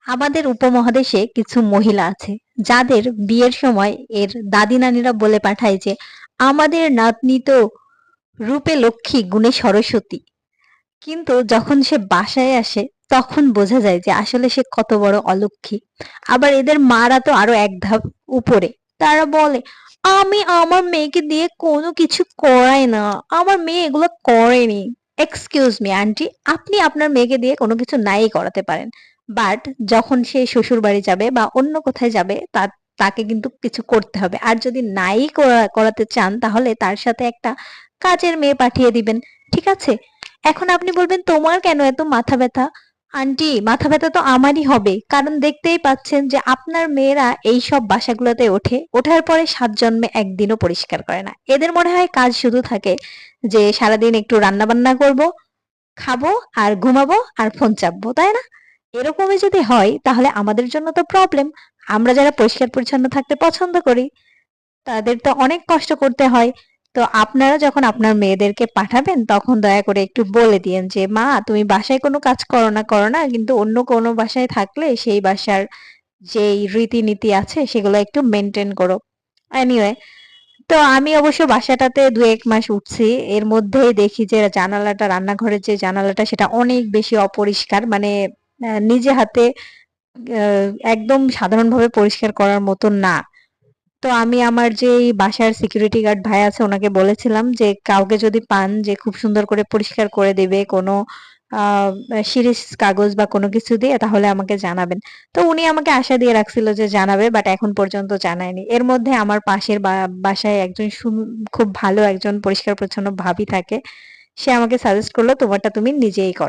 আমাদের উপমহাদেশে কিছু মহিলা আছে যাদের বিয়ের সময় এর দাদি নানিরা বলে পাঠায় যে আমাদের নাতনি তো রূপে লক্ষ্মী গুণে সরস্বতী। কিন্তু যখন সে বাসায় আসে তখন বোঝা যায় যে আসলে সে কত বড় অলক্ষী। আবার এদের মারা তো আরো এক ধাপ উপরে। তারা বলে আমি আমার মেয়েকে দিয়ে কোনো কিছু করাই না, আমার মেয়ে এগুলো করেনি। এক্সকিউজ মি আন্টি, আপনি আপনার মেয়েকে দিয়ে কোনো কিছু নাই করাতে পারেন, বাট যখন সে শ্বশুর বাড়ি যাবে বা অন্য কোথায় যাবে তাকে কিন্তু কিছু করতে হবে। আর যদি নাই করাতে চান তাহলে তার সাথে একটা কাজের মেয়ে পাঠিয়ে দিবেন। ঠিক আছে? এখন আপনি বলবেন তোমার কেন এত মাথা ব্যথা? আন্টি, মাথা ব্যথা তো আমারই হবে, কারণ দেখতেই পাচ্ছেন যে আপনার মেয়েরা এই সব বাসাগুলোতে ওঠে, ওঠার পরে 7 জন্মে একদিনও পরিষ্কার করে না। এদের মনে হয় কাজ শুধু থাকে যে সারাদিন একটু রান্না বান্না করব, খাবো আর ঘুমাবো আর ফোন চাপবো, তাই না? এরকমই যদি হয় তাহলে আমাদের জন্য তো প্রবলেম। আমরা যারা পরিষ্কার পরিচ্ছন্ন থাকতে পছন্দ করি তাদের তো অনেক কষ্ট করতে হয়। তো আপনারা যখন আপনার মেয়েদেরকে পাঠাবেন তখন দয়া করে একটু বলে দিয়েন যে মা তুমি বাসায় কোনো কাজ করো না, কিন্তু অন্য কোনো বাসায় থাকলে সেই বাসার যেই রীতিনীতি আছে সেগুলো একটু মেনটেন করো। এনিওয়ে, তো আমি অবশ্য বাসাটাতে ২-১ মাস উঠছি। এর মধ্যেই দেখি যে জানালাটা, রান্নাঘরের যে জানালাটা সেটা অনেক বেশি অপরিষ্কার। মানে নিজে হাতে আ একদম সাধারণভাবে পরিষ্কার করার মতো না। তো আমি আমার যে এই বাসার সিকিউরিটি গার্ড ভাই আছে ওনাকে বলেছিলাম যে কাউকে যদি পান যে খুব সুন্দর করে পরিষ্কার করে দেবে কোনো শিরিষ কাগজ বা কোনো কিছু দিয়ে, তাহলে আমাকে জানাবেন। তো উনি আমাকে আশা দিয়ে রাখছিল যে জানাবে, বাট এখন পর্যন্ত জানায়নি। এর মধ্যে আমার পাশের বাসায় একজন খুব ভালো একজন পরিষ্কার পরিচ্ছন্ন ভাবি থাকে। সে আমাকে সাজেস্ট করলো তোমারটা তুমি নিজেই করো।